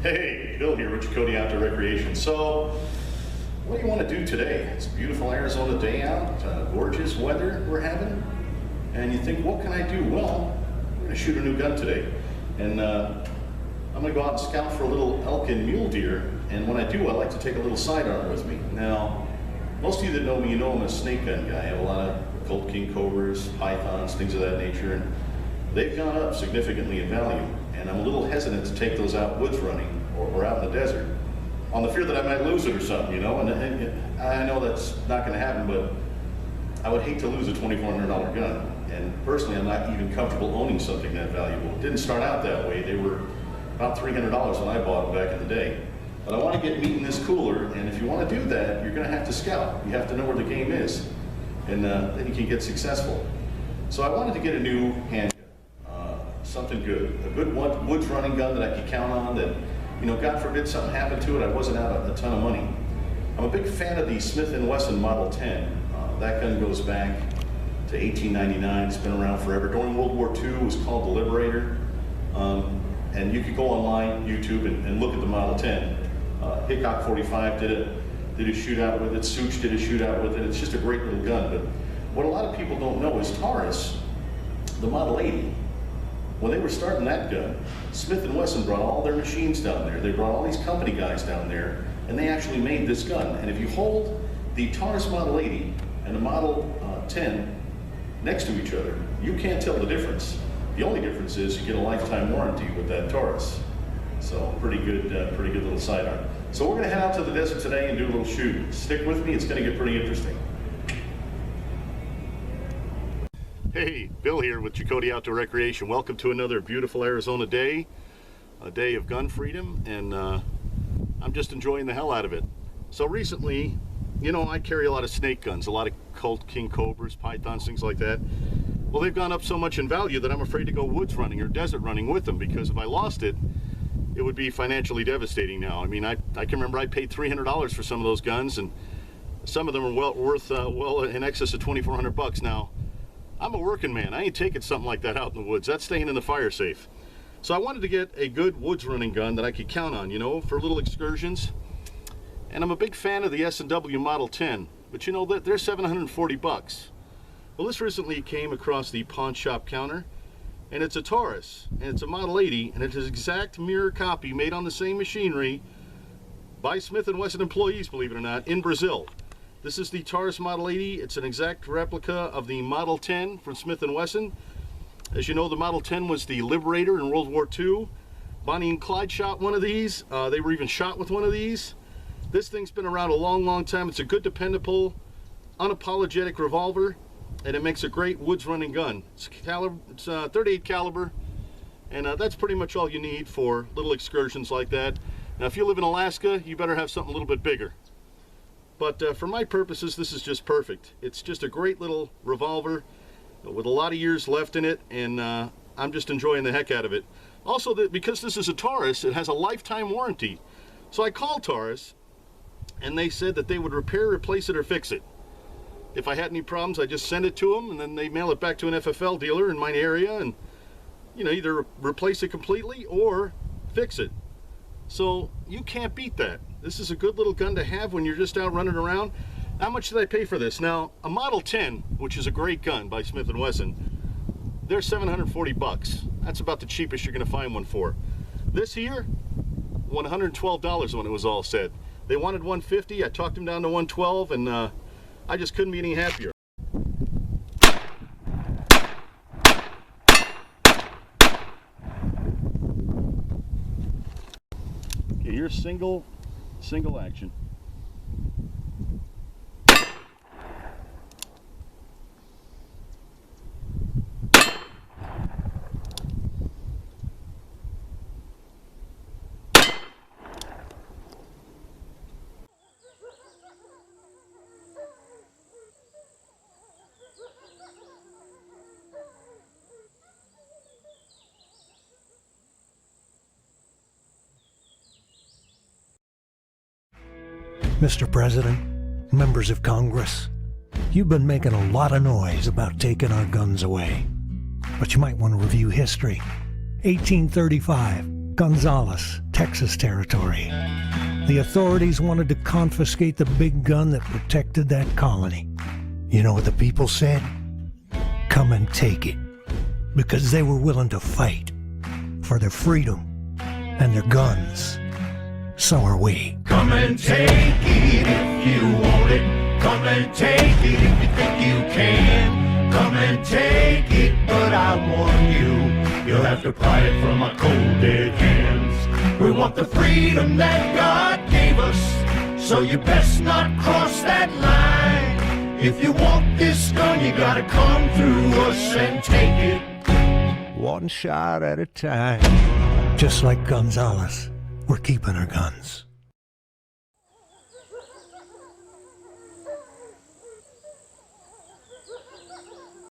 Hey, Bill here with Chacote Outdoor Recreation. So, what do you want to do today? It's a beautiful Arizona day out, gorgeous weather we're having, and you think, what can I do? Well, we're going to shoot a new gun today, and I'm going to go out and scout for a little elk and mule deer, and when I do, I like to take a little sidearm with me. Now, most of you that know me, you know I'm a snake gun guy. I have a lot of Colt King Cobras, pythons, things of that nature, and they've gone up significantly in value. And I'm a little hesitant to take those out woods running or out in the desert on the fear that I might lose it or something, you know, and I know that's not going to happen, but I would hate to lose a $2,400 gun. And personally, I'm not even comfortable owning something that valuable. It didn't start out that way. They were about $300 when I bought them back in the day. But I want to get meat in this cooler, and if you want to do that, you're going to have to scout. You have to know where the game is, and then you can get successful. So I wanted to get a new handgun. Something good, a good woods running gun that I could count on, that, you know, God forbid something happened to it, I wasn't out a ton of money. I'm a big fan of the Smith & Wesson Model 10. That gun goes back to 1899, it's been around forever. During World War II, it was called the Liberator. And you could go online, YouTube, and look at the Model 10. Hickok 45 did a shootout with it, Houge did a shootout with it. It's just a great little gun. But what a lot of people don't know is Taurus, the Model 80, when they were starting that gun, Smith & Wesson brought all their machines down there. They brought all these company guys down there, and they actually made this gun. And if you hold the Taurus Model 80 and the Model 10 next to each other, you can't tell the difference. The only difference is you get a lifetime warranty with that Taurus. So pretty good little sidearm. So we're going to head out to the desert today and do a little shooting. Stick with me; it's going to get pretty interesting. Hey, Bill here with Chacote Outdoor Recreation. Welcome to another beautiful Arizona day, a day of gun freedom, and I'm just enjoying the hell out of it. So recently, you know, I carry a lot of snake guns, a lot of Colt King Cobras, pythons, things like that. Well, they've gone up so much in value that I'm afraid to go woods running or desert running with them, because if I lost it, it would be financially devastating now. I mean, I can remember I paid $300 for some of those guns, and some of them are worth well in excess of $2,400 now. I'm a working man. I ain't taking something like that out in the woods. That's staying in the fire safe. So I wanted to get a good woods running gun that I could count on, you know, for little excursions. And I'm a big fan of the S&W Model 10, but you know, they're $740. Well, this recently came across the pawn shop counter, and it's a Taurus, and it's a Model 80, and it's an exact mirror copy made on the same machinery by Smith & Wesson employees, believe it or not, in Brazil. This is the Taurus Model 80. It's an exact replica of the Model 10 from Smith & Wesson. As you know, the Model 10 was the Liberator in World War II. Bonnie and Clyde shot one of these. They were even shot with one of these. This thing's been around a long, long time. It's a good, dependable, unapologetic revolver, and it makes a great woods running gun. It's 38 caliber, and that's pretty much all you need for little excursions like that. Now, if you live in Alaska, you better have something a little bit bigger. But for my purposes, this is just perfect. It's just a great little revolver with a lot of years left in it, and I'm just enjoying the heck out of it. Also, because this is a Taurus, it has a lifetime warranty. So I called Taurus, and they said that they would repair, replace it, or fix it. If I had any problems, I just send it to them, and then they mail it back to an FFL dealer in my area, and, you know, either replace it completely or fix it. So you can't beat that. This is a good little gun to have when you're just out running around. How much did I pay for this? Now, a Model 10, which is a great gun by Smith & Wesson, they're $740. That's about the cheapest you're going to find one for. This here, $112 when it was all said. They wanted $150. I talked them down to $112, and I just couldn't be any happier. Okay, here's single action. Mr. President, members of Congress, you've been making a lot of noise about taking our guns away. But you might want to review history. 1835, Gonzales, Texas territory. The authorities wanted to confiscate the big gun that protected that colony. You know what the people said? Come and take it. Because they were willing to fight for their freedom and their guns. So are we. Come and take it if you want it. Come and take it if you think you can. Come and take it, but I warn you, you'll have to pry it from our cold dead hands. We want the freedom that God gave us, so you best not cross that line. If you want this gun, you gotta come through us and take it. One shot at a time. Just like Gonzales, we're keeping our guns.